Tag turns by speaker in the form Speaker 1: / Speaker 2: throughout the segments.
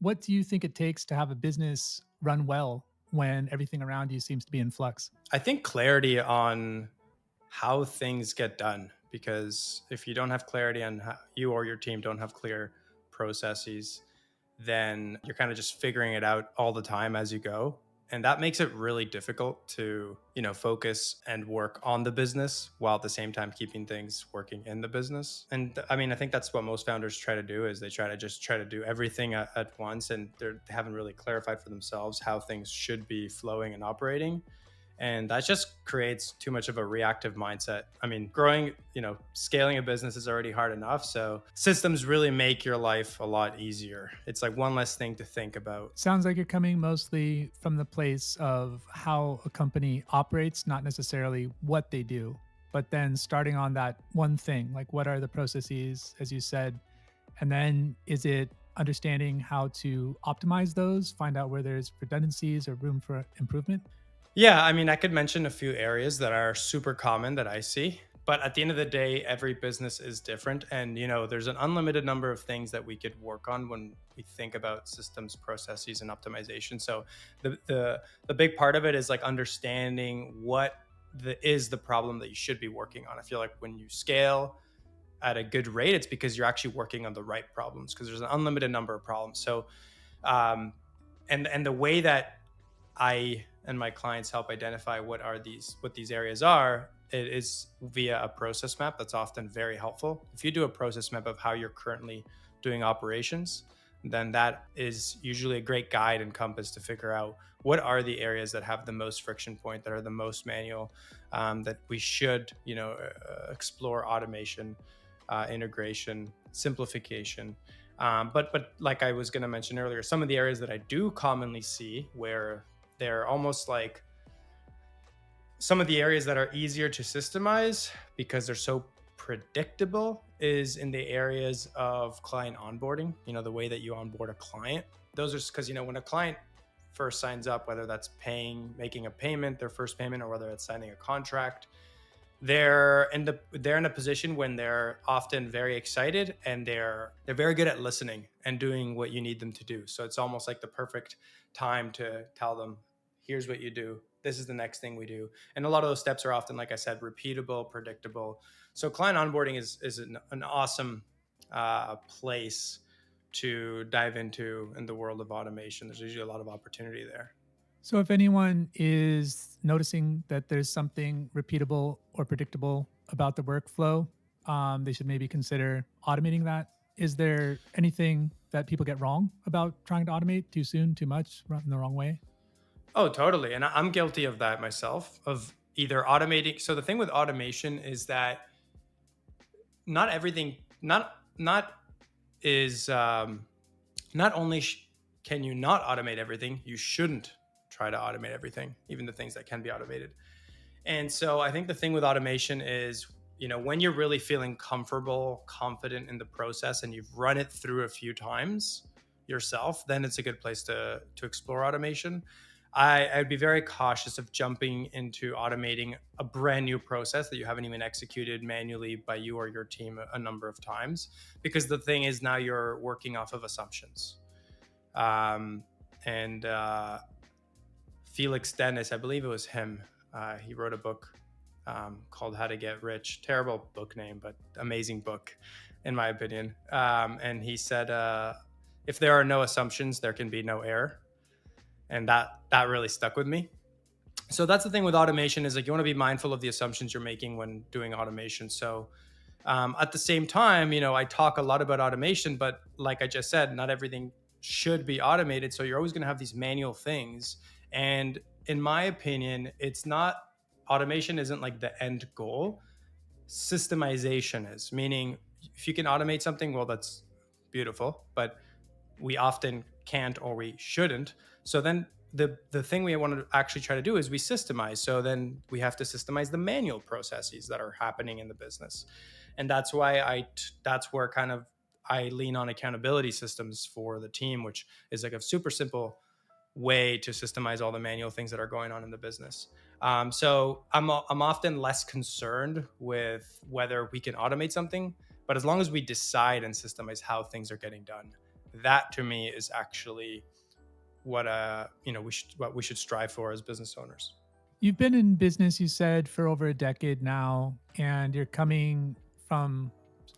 Speaker 1: What do you think it takes to have a business run well when everything around you seems to be in flux?
Speaker 2: I think clarity on how things get done, because if you don't have clarity on how you or your team don't have clear processes, then you're kind of just figuring it out all the time as you go. And that makes it really difficult to, focus and work on the business while at the same time keeping things working in the business. And I mean, I think that's what most founders try to do is they try to do everything at once, and they haven't really clarified for themselves how things should be flowing and operating, and that just creates too much of a reactive mindset. I mean, growing, scaling a business is already hard enough, so systems really make your life a lot easier. It's like one less thing to think about.
Speaker 1: Sounds like you're coming mostly from the place of how a company operates, not necessarily what they do, but then starting on that one thing, like what are the processes, as you said, and then is it understanding how to optimize those, find out where there's redundancies or room for improvement?
Speaker 2: Yeah, I mean, I could mention a few areas that are super common that I see, but at the end of the day, every business is different, and there's an unlimited number of things that we could work on when we think about systems, processes, and optimization. So the big part of it is like understanding what is the problem that you should be working on. I feel like when you scale at a good rate, it's because you're actually working on the right problems, because there's an unlimited number of problems. So um, and the way that I and my clients help identify what these areas are, it is via a process map. That's often very helpful. If you do a process map of how you're currently doing operations, then that is usually a great guide and compass to figure out what are the areas that have the most friction point, that are the most manual, that we should explore automation, integration, simplification. But like I was going to mention earlier, some of the areas that I do commonly see where they're almost like some of the areas that are easier to systemize because they're so predictable is in the areas of client onboarding. The way that you onboard a client. Those are because, when a client first signs up, whether that's making a payment, their first payment, or whether it's signing a contract, they're in a position when they're often very excited, and they're very good at listening and doing what you need them to do. So it's almost like the perfect time to tell them, here's what you do, this is the next thing we do. And a lot of those steps are often, like I said, repeatable, predictable. So client onboarding is an awesome place to dive into in the world of automation. There's usually a lot of opportunity there.
Speaker 1: So, if anyone is noticing that there's something repeatable or predictable about the workflow, they should maybe consider automating that. Is there anything that people get wrong about trying to automate too soon, too much, in the wrong way?
Speaker 2: Oh, totally. And I'm guilty of that myself, of either automating. So the thing with automation is that not everything, not is not only can you not automate everything, you shouldn't try to automate everything, even the things that can be automated. And so I think the thing with automation is, when you're really feeling comfortable, confident in the process, and you've run it through a few times yourself, then it's a good place to explore automation. I'd be very cautious of jumping into automating a brand new process that you haven't even executed manually by you or your team a number of times, because the thing is now you're working off of assumptions. And Felix Dennis, I believe it was him. He wrote a book called How to Get Rich. Terrible book name, but amazing book, in my opinion. And he said, if there are no assumptions, there can be no error. And that really stuck with me. So that's the thing with automation, is like you want to be mindful of the assumptions you're making when doing automation. So at the same time, I talk a lot about automation, but like I just said, not everything should be automated. So you're always going to have these manual things. And in my opinion, it's not automation isn't like the end goal. Systemization is, meaning if you can automate something, well, that's beautiful, but we often can't or we shouldn't. So then the thing we want to actually try to do is we systemize. So then we have to systemize the manual processes that are happening in the business. And that's why that's where kind of I lean on accountability systems for the team, which is like a super simple way to systemize all the manual things that are going on in the business. So I'm often less concerned with whether we can automate something, but as long as we decide and systemize how things are getting done, that to me is actually what we should strive for as business owners.
Speaker 1: You've been in business, you said, for over a decade now, and you're coming from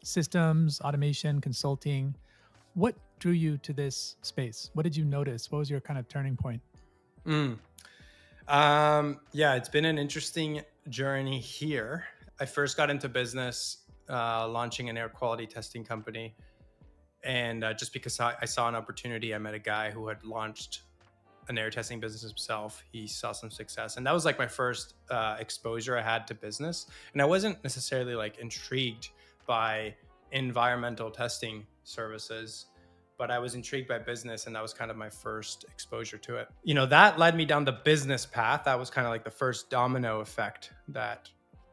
Speaker 1: systems, automation, consulting. What drew you to this space? What did you notice? What was your kind of turning point?
Speaker 2: Mm. Yeah, it's been an interesting journey here. I first got into business launching an air quality testing company. And just because I saw an opportunity, I met a guy who had launched an air testing business himself. He saw some success, and that was like my first exposure I had to business. And I wasn't necessarily like intrigued by environmental testing services, but I was intrigued by business, and that was kind of my first exposure to it. That led me down the business path. That was kind of like the first domino effect that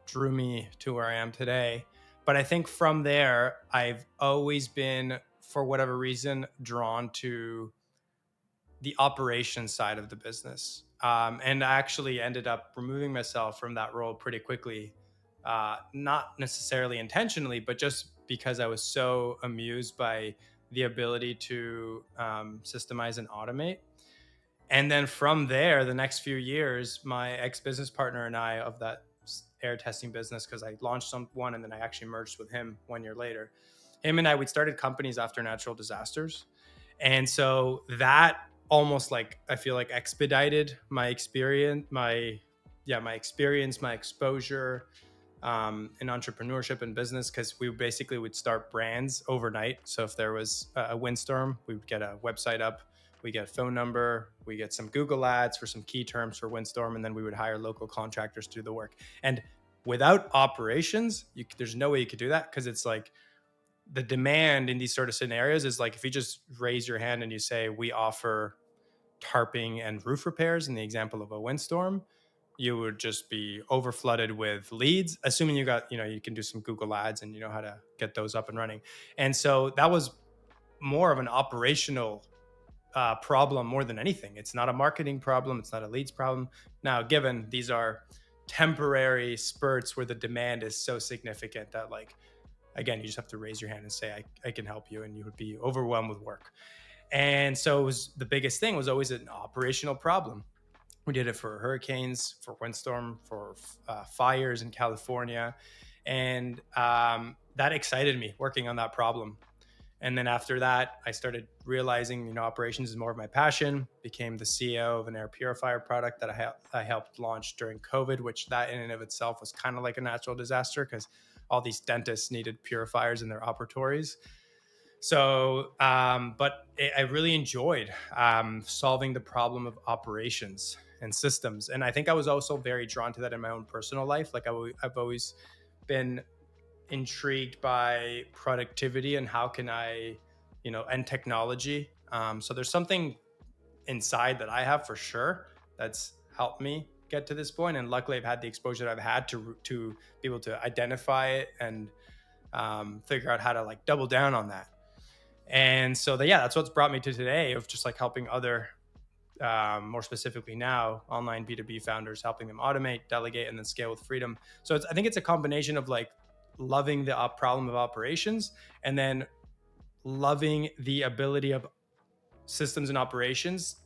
Speaker 2: drew me to where I am today. But I think from there, I've always been, for whatever reason, drawn to the operations side of the business. And I actually ended up removing myself from that role pretty quickly, not necessarily intentionally, but just because I was so amused by the ability to systemize and automate. And then from there, the next few years, my ex business partner and I of that air testing business, because I launched one and then I actually merged with him 1 year later. Him and I, we started companies after natural disasters. And so that almost like, I feel like, expedited my experience, my experience, my exposure in entrepreneurship and business, because we basically would start brands overnight. So if there was a windstorm, we would get a website up, we get a phone number, we get some Google ads for some key terms for windstorm, and then we would hire local contractors to do the work. And without operations, there's no way you could do that, because it's like the demand in these sort of scenarios is like, if you just raise your hand and you say, we offer tarping and roof repairs in the example of a windstorm, you would just be over flooded with leads, assuming you can do some Google ads and you know how to get those up and running. And so that was more of an operational problem more than anything. It's not a marketing problem. It's not a leads problem. Now, given these are temporary spurts where the demand is so significant that, like, again, you just have to raise your hand and say, I can help you, and you would be overwhelmed with work. And so the biggest thing was always an operational problem. We did it for hurricanes, for windstorm, for fires in California. And that excited me, working on that problem. And then after that, I started realizing, operations is more of my passion. Became the CEO of an air purifier product that I helped launch during COVID, which that in and of itself was kind of like a natural disaster, because all these dentists needed purifiers in their operatories. So, I really enjoyed solving the problem of operations and systems. And I think I was also very drawn to that in my own personal life. Like I've always been intrigued by productivity and how can I, and technology. So there's something inside that I have for sure that's helped me get to this point. And luckily I've had the exposure that I've had to be able to identify it and figure out how to like double down on that. And so that's what's brought me to today, of just like helping other, more specifically now, online B2B founders, helping them automate, delegate, and then scale with freedom. So I think it's a combination of like loving the problem of operations, and then loving the ability of systems and operations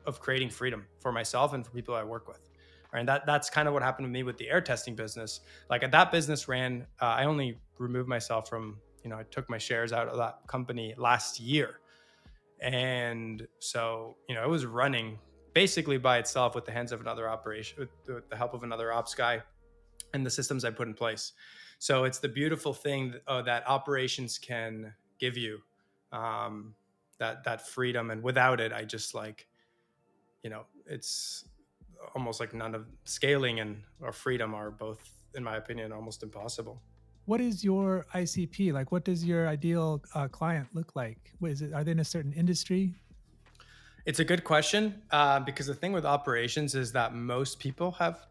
Speaker 2: of creating freedom for myself and for people I work with. And that's kind of what happened to me with the air testing business. Like that business ran, I only removed myself from, I took my shares out of that company last year. And so, it was running basically by itself with the hands of another operation, with the help of another ops guy and the systems I put in place. So it's the beautiful thing that operations can give you, that freedom. And without it, I just like, it's almost like none of scaling and or freedom are both, in my opinion, almost impossible.
Speaker 1: What is your ICP? Like, what does your ideal client look like? Are they in a certain industry?
Speaker 2: It's a good question, because the thing with operations is that most people have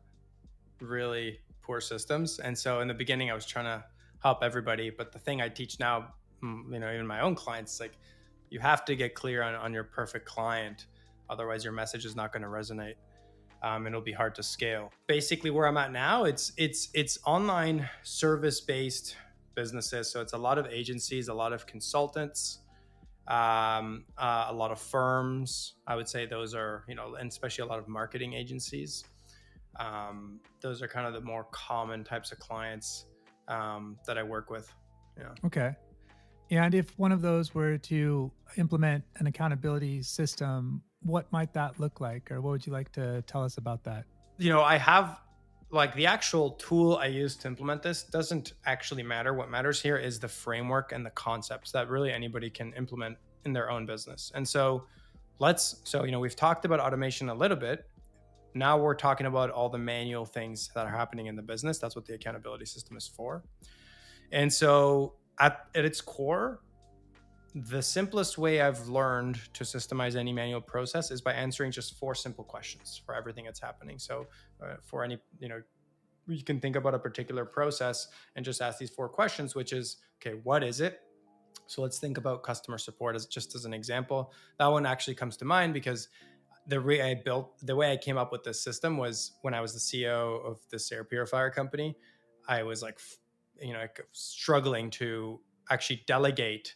Speaker 2: really poor systems. And so in the beginning, I was trying to help everybody. But the thing I teach now, even my own clients, like, you have to get clear on your perfect client. Otherwise, your message is not going to resonate. And it'll be hard to scale. Basically, where I'm at now, it's online service-based businesses. So it's a lot of agencies, a lot of consultants, A lot of firms, I would say those are, and especially a lot of marketing agencies. Those are kind of the more common types of clients that I work with. Yeah.
Speaker 1: Okay. And if one of those were to implement an accountability system, what might that look like? Or what would you like to tell us about that?
Speaker 2: I have like the actual tool I use to implement this doesn't actually matter. What matters here is the framework and the concepts that really anybody can implement in their own business. And so we've talked about automation a little bit. Now we're talking about all the manual things that are happening in the business. That's what the accountability system is for. And so at its core, the simplest way I've learned to systemize any manual process is by answering just four simple questions for everything that's happening. So, for any, you can think about a particular process and just ask these four questions, which is, okay, what is it? So let's think about customer support as just as an example. That one actually comes to mind because the way I came up with this system was when I was the CEO of this air purifier company. I was like, struggling to actually delegate.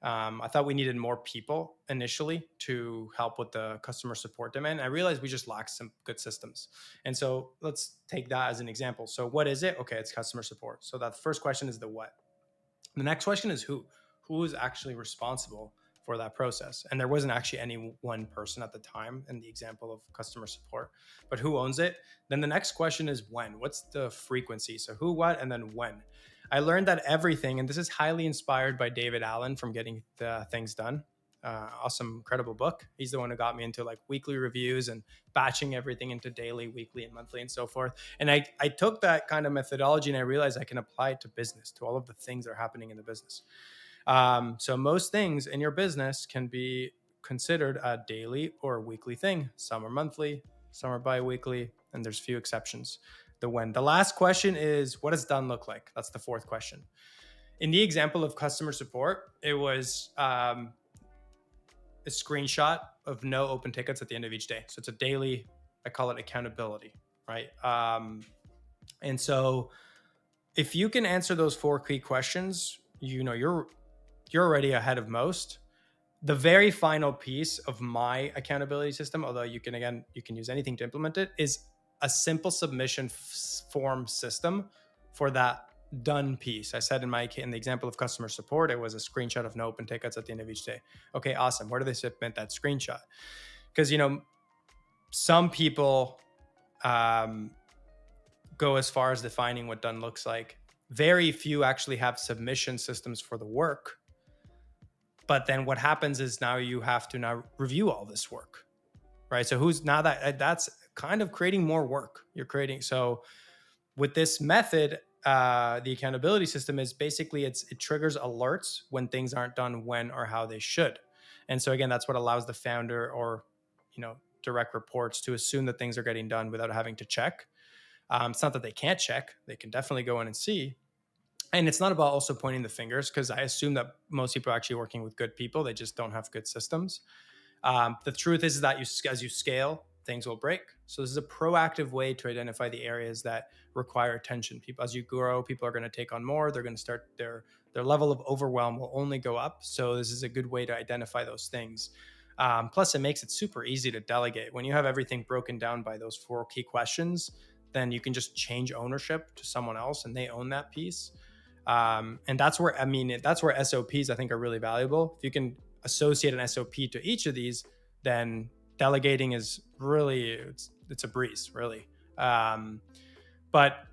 Speaker 2: I thought we needed more people initially to help with the customer support demand. I realized we just lacked some good systems. And so let's take that as an example. So what is it? Okay, it's customer support. So that first question is the what. The next question is who. Who is actually responsible for that process? And there wasn't actually any one person at the time in the example of customer support, but who owns it? Then the next question is when. What's the frequency? So who, what, and then when. I learned that everything, and this is highly inspired by David Allen from Getting the Things Done. Awesome, incredible book. He's the one who got me into like weekly reviews and batching everything into daily, weekly, and monthly, and so forth. And I took that kind of methodology and I realized I can apply it to business, to all of the things that are happening in the business. So most things in your business can be considered a daily or weekly thing. Some are monthly, some are bi-weekly, and there's few exceptions. The when. The last question is, what does done look like? That's the fourth question. In the example of customer support, it was a screenshot of no open tickets at the end of each day. So it's a daily, I call it accountability, right? And so if you can answer those four key questions, you're already ahead of most. The very final piece of my accountability system, although you can use anything to implement it, is a simple submission form system for that done piece. I said in the example of customer support, it was a screenshot of no open tickets at the end of each day. Okay, awesome. Where do they submit that screenshot? Because some people go as far as defining what done looks like. Very few actually have submission systems for the work. But then what happens is now you have to now review all this work, right? So that's kind of creating more work you're creating. So with this method, the accountability system is basically it triggers alerts when things aren't done when or how they should. And so again, that's what allows the founder or direct reports to assume that things are getting done without having to check. It's not that they can't check; they can definitely go in and see. And it's not about also pointing the fingers because I assume that most people are actually working with good people. They just don't have good systems. The truth is that as you scale, things will break. So this is a proactive way to identify the areas that require attention. People, as you grow, people are going to take on more. They're going to start their level of overwhelm will only go up. So this is a good way to identify those things. Plus, it makes it super easy to delegate. When you have everything broken down by those four key questions, then you can just change ownership to someone else, and they own that piece. And that's where SOPs I think are really valuable. If you can associate an SOP to each of these, then delegating is really it's a breeze, really. But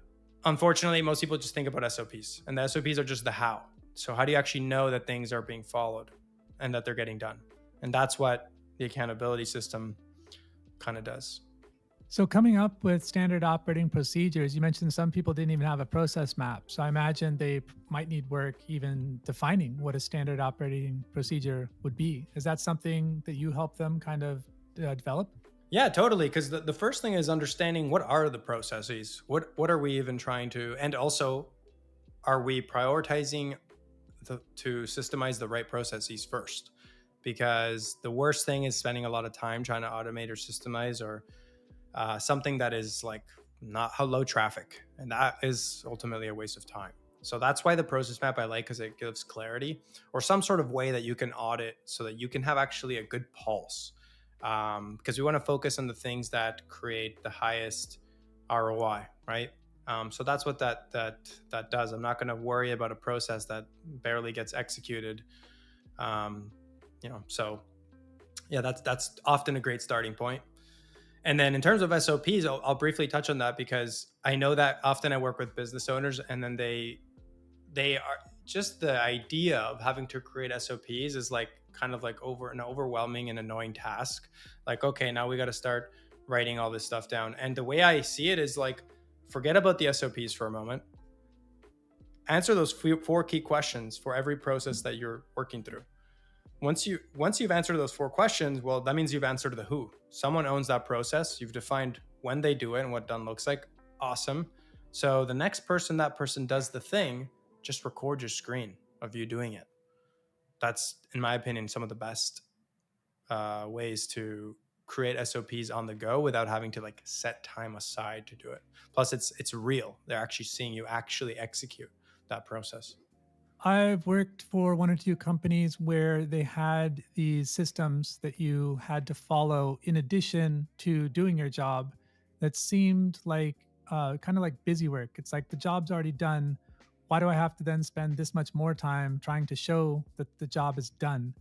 Speaker 2: unfortunately, most people just think about SOPs, and the SOPs are just the how. So how do you actually know that things are being followed and that they're getting done? And that's what the accountability system kind of does.
Speaker 1: So, coming up with standard operating procedures, you mentioned some people didn't even have a process map. So, I imagine they might need work even defining what a standard operating procedure would be. Is that something that you help them kind of develop?
Speaker 2: Yeah, totally. Because the first thing is understanding what are the processes. What are we even trying to, and also are we prioritizing to systemize the right processes first? Because the worst thing is spending a lot of time trying to automate or systemize or something that is like not low traffic, and that is ultimately a waste of time. So that's why the process map I like, because it gives clarity or some sort of way that you can audit so that you can have actually a good pulse. Because we want to focus on the things that create the highest ROI, right? So that's what that does. I'm not going to worry about a process that barely gets executed. Um, so yeah, that's often a great starting point. And then in terms of SOPs, I'll briefly touch on that because I know that often I work with business owners, and then they are just the idea of having to create SOPs is like kind of like an overwhelming and annoying task. Like, okay, now we got to start writing all this stuff down. And the way I see it is like, forget about the SOPs for a moment. Answer those four key questions for every process that you're working through. Once you've answered those four questions, well, that means you've answered the who. Someone owns that process. You've defined when they do it and what done looks like. Awesome. So the next person that person does the thing, just record your screen of you doing it. That's, in my opinion, some of the best ways to create SOPs on the go without having to like set time aside to do it. Plus, it's real. They're actually seeing you actually execute that process.
Speaker 1: I've worked for one or two companies where they had these systems that you had to follow in addition to doing your job that seemed like kind of like busy work. It's like the job's already done. Why do I have to then spend this much more time trying to show that the job is done?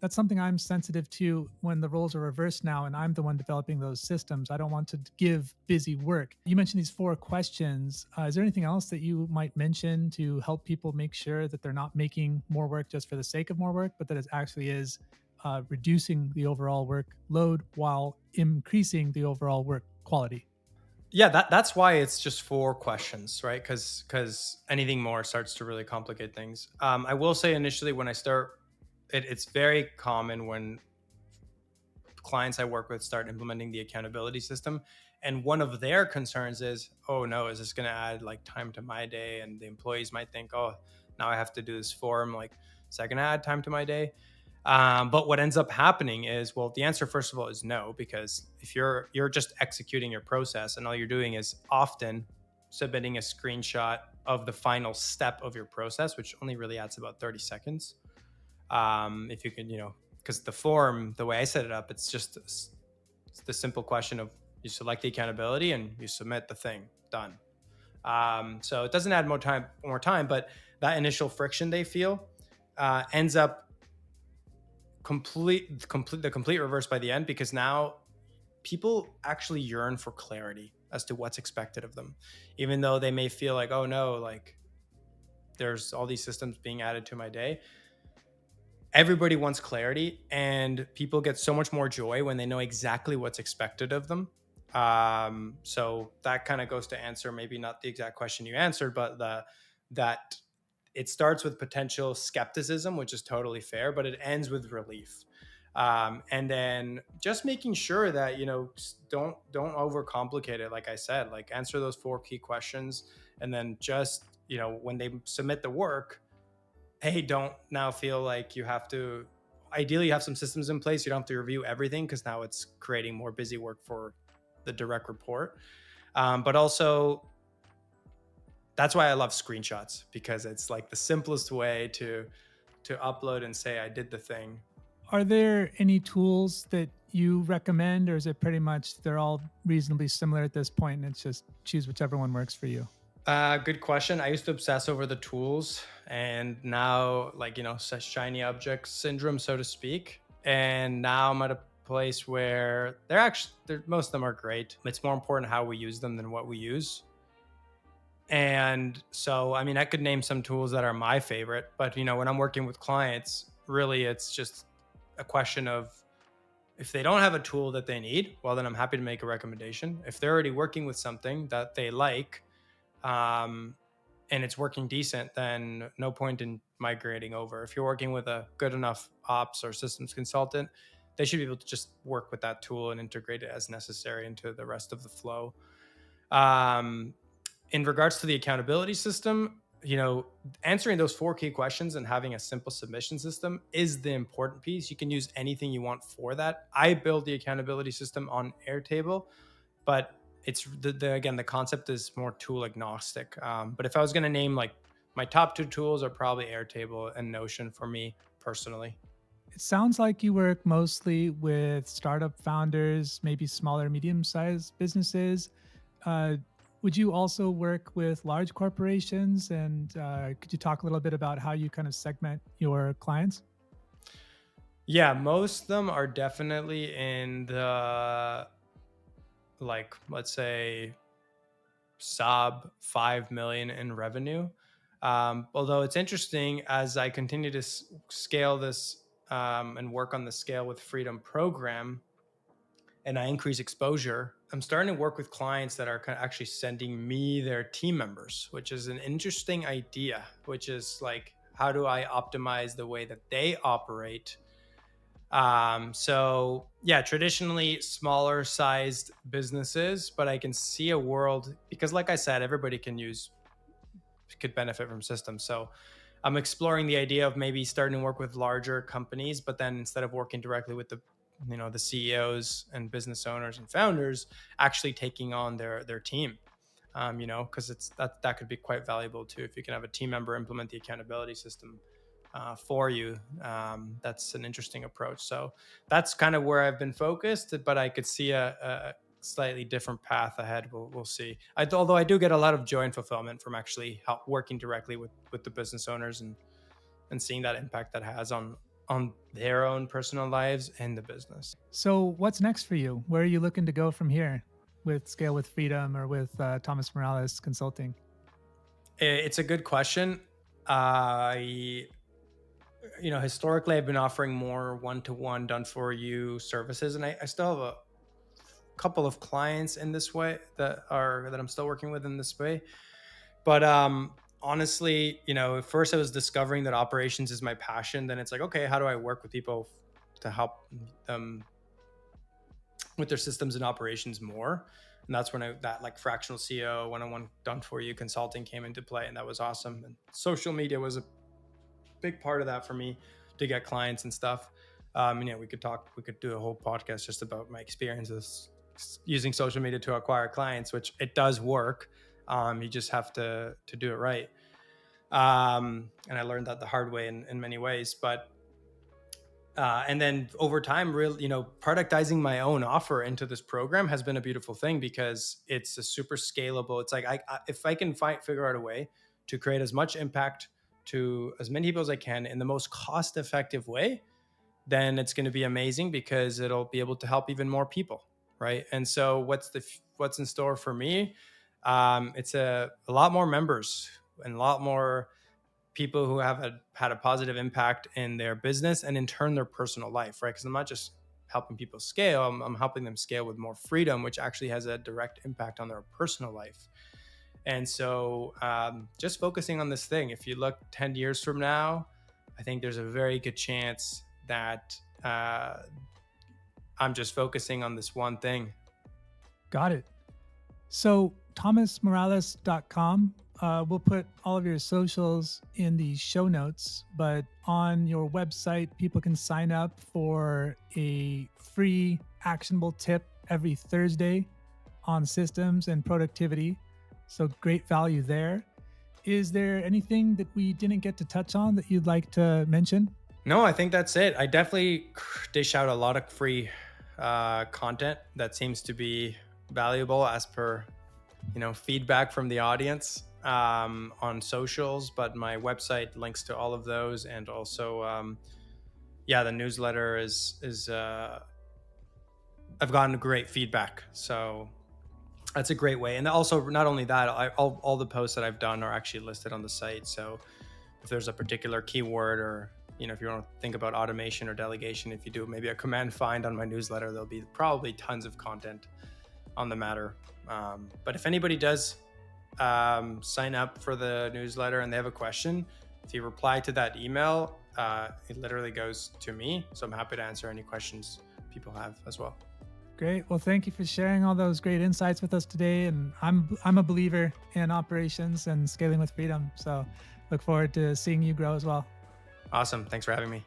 Speaker 1: That's something I'm sensitive to when the roles are reversed now and I'm the one developing those systems. I don't want to give busy work. You mentioned these four questions. Is there anything else that you might mention to help people make sure that they're not making more work just for the sake of more work, but that it actually is reducing the overall workload while increasing the overall work quality?
Speaker 2: Yeah, that's why it's just four questions, right? Because anything more starts to really complicate things. I will say initially when I start, it's very common when clients I work with start implementing the accountability system, and one of their concerns is, oh no, is this going to add like time to my day? And the employees might think, oh, now I have to do this form, like, is that going to add time to my day? But what ends up happening is, well, the answer first of all is no, because if you're just executing your process and all you're doing is often submitting a screenshot of the final step of your process, which only really adds about 30 seconds. If you can, because the form, the way I set it up, it's the simple question of you select the accountability and you submit the thing, done. So it doesn't add more time, but that initial friction they feel ends up the complete reverse by the end, because now people actually yearn for clarity as to what's expected of them, even though they may feel like, oh no, like there's all these systems being added to my day. Everybody wants clarity, and people get so much more joy when they know exactly what's expected of them. So that kind of goes to answer maybe not the exact question you answered, but that it starts with potential skepticism, which is totally fair, but it ends with relief. And then just making sure that don't overcomplicate it. Like I said, like answer those four key questions, and then just when they submit the work, hey, don't now feel like you have to. Ideally, you have some systems in place. You don't have to review everything, because now it's creating more busy work for the direct report. But also, that's why I love screenshots, because it's like the simplest way to upload and say I did the thing.
Speaker 1: Are there any tools that you recommend, or is it pretty much they're all reasonably similar at this point and it's just choose whichever one works for you?
Speaker 2: Good question. I used to obsess over the tools, and now, like, such shiny object syndrome, so to speak. And now I'm at a place where most of them are great. It's more important how we use them than what we use. And so, I mean, I could name some tools that are my favorite, but when I'm working with clients, really it's just a question of, if they don't have a tool that they need, well, then I'm happy to make a recommendation. If they're already working with something that they like, um, and it's working decent, then no point in migrating over. If you're working with a good enough ops or systems consultant, they should be able to just work with that tool and integrate it as necessary into the rest of the flow. Um, in regards to the accountability system, answering those four key questions and having a simple submission system is the important piece. You can use anything you want for that. I build the accountability system on Airtable, but it's again, the concept is more tool agnostic. But if I was going to name like my top two tools are probably Airtable and Notion for me personally.
Speaker 1: It sounds like you work mostly with startup founders, maybe smaller, medium sized businesses. Uh, would you also work with large corporations? And could you talk a little bit about how you kind of segment your clients?
Speaker 2: Yeah, most of them are definitely in the, like, let's say sub 5 million in revenue. Although it's interesting as I continue to scale this, and work on the Scale with Freedom program, and I increase exposure, I'm starting to work with clients that are actually sending me their team members, which is an interesting idea, which is like, how do I optimize the way that they operate? So yeah, traditionally smaller sized businesses, but I can see a world because, like I said, everybody could benefit from systems. So I'm exploring the idea of maybe starting to work with larger companies, but then instead of working directly with the CEOs and business owners and founders, actually taking on their team. Because it's that could be quite valuable too if you can have a team member implement the accountability system for you. That's an interesting approach. So that's kind of where I've been focused, but I could see a slightly different path ahead. We'll see. Although I do get a lot of joy and fulfillment from actually working directly with the business owners and seeing that impact that has on their own personal lives and the business.
Speaker 1: So, what's next for you? Where are you looking to go from here with Scale with Freedom or with Thomas Morales Consulting?
Speaker 2: It's a good question. I Historically I've been offering more one-to-one done for you services, and I still have a couple of clients in this way that I'm still working with in this way. But honestly, at first I was discovering that operations is my passion. Then it's like, okay, how do I work with people to help them with their systems and operations more? And that's when that like fractional CEO one-on-one done for you consulting came into play, and that was awesome. And social media was a big part of that for me to get clients and stuff. We could do a whole podcast just about my experiences using social media to acquire clients, which it does work. You just have to do it right. And I learned that the hard way in many ways. But and then over time, productizing my own offer into this program has been a beautiful thing because it's a super scalable. It's like if I can figure out a way to create as much impact to as many people as I can in the most cost effective way, then it's going to be amazing because it'll be able to help even more people, right? And so what's in store for me? It's a lot more members and a lot more people who have had a positive impact in their business and in turn their personal life, right? Because I'm not just helping people scale, I'm helping them scale with more freedom, which actually has a direct impact on their personal life. And so just focusing on this thing, if you look 10 years from now, I think there's a very good chance that I'm just focusing on this one thing.
Speaker 1: Got it. So, thomasmorales.com, we'll put all of your socials in the show notes, but on your website, people can sign up for a free actionable tip every Thursday on systems and productivity. So, great value there. Is there anything that we didn't get to touch on that you'd like to mention?
Speaker 2: No, I think that's it. I definitely dish out a lot of free content that seems to be valuable as per feedback from the audience on socials. But my website links to all of those, and also the newsletter is I've gotten great feedback, so that's a great way. And also, not only that, all the posts that I've done are actually listed on the site. So if there's a particular keyword, or if you want to think about automation or delegation, if you do maybe a command find on my newsletter, there'll be probably tons of content on the matter. But if anybody does sign up for the newsletter and they have a question, if you reply to that email, it literally goes to me. So I'm happy to answer any questions people have as well.
Speaker 1: Great. Well, thank you for sharing all those great insights with us today. And I'm a believer in operations and scaling with freedom. So look forward to seeing you grow as well.
Speaker 2: Awesome. Thanks for having me.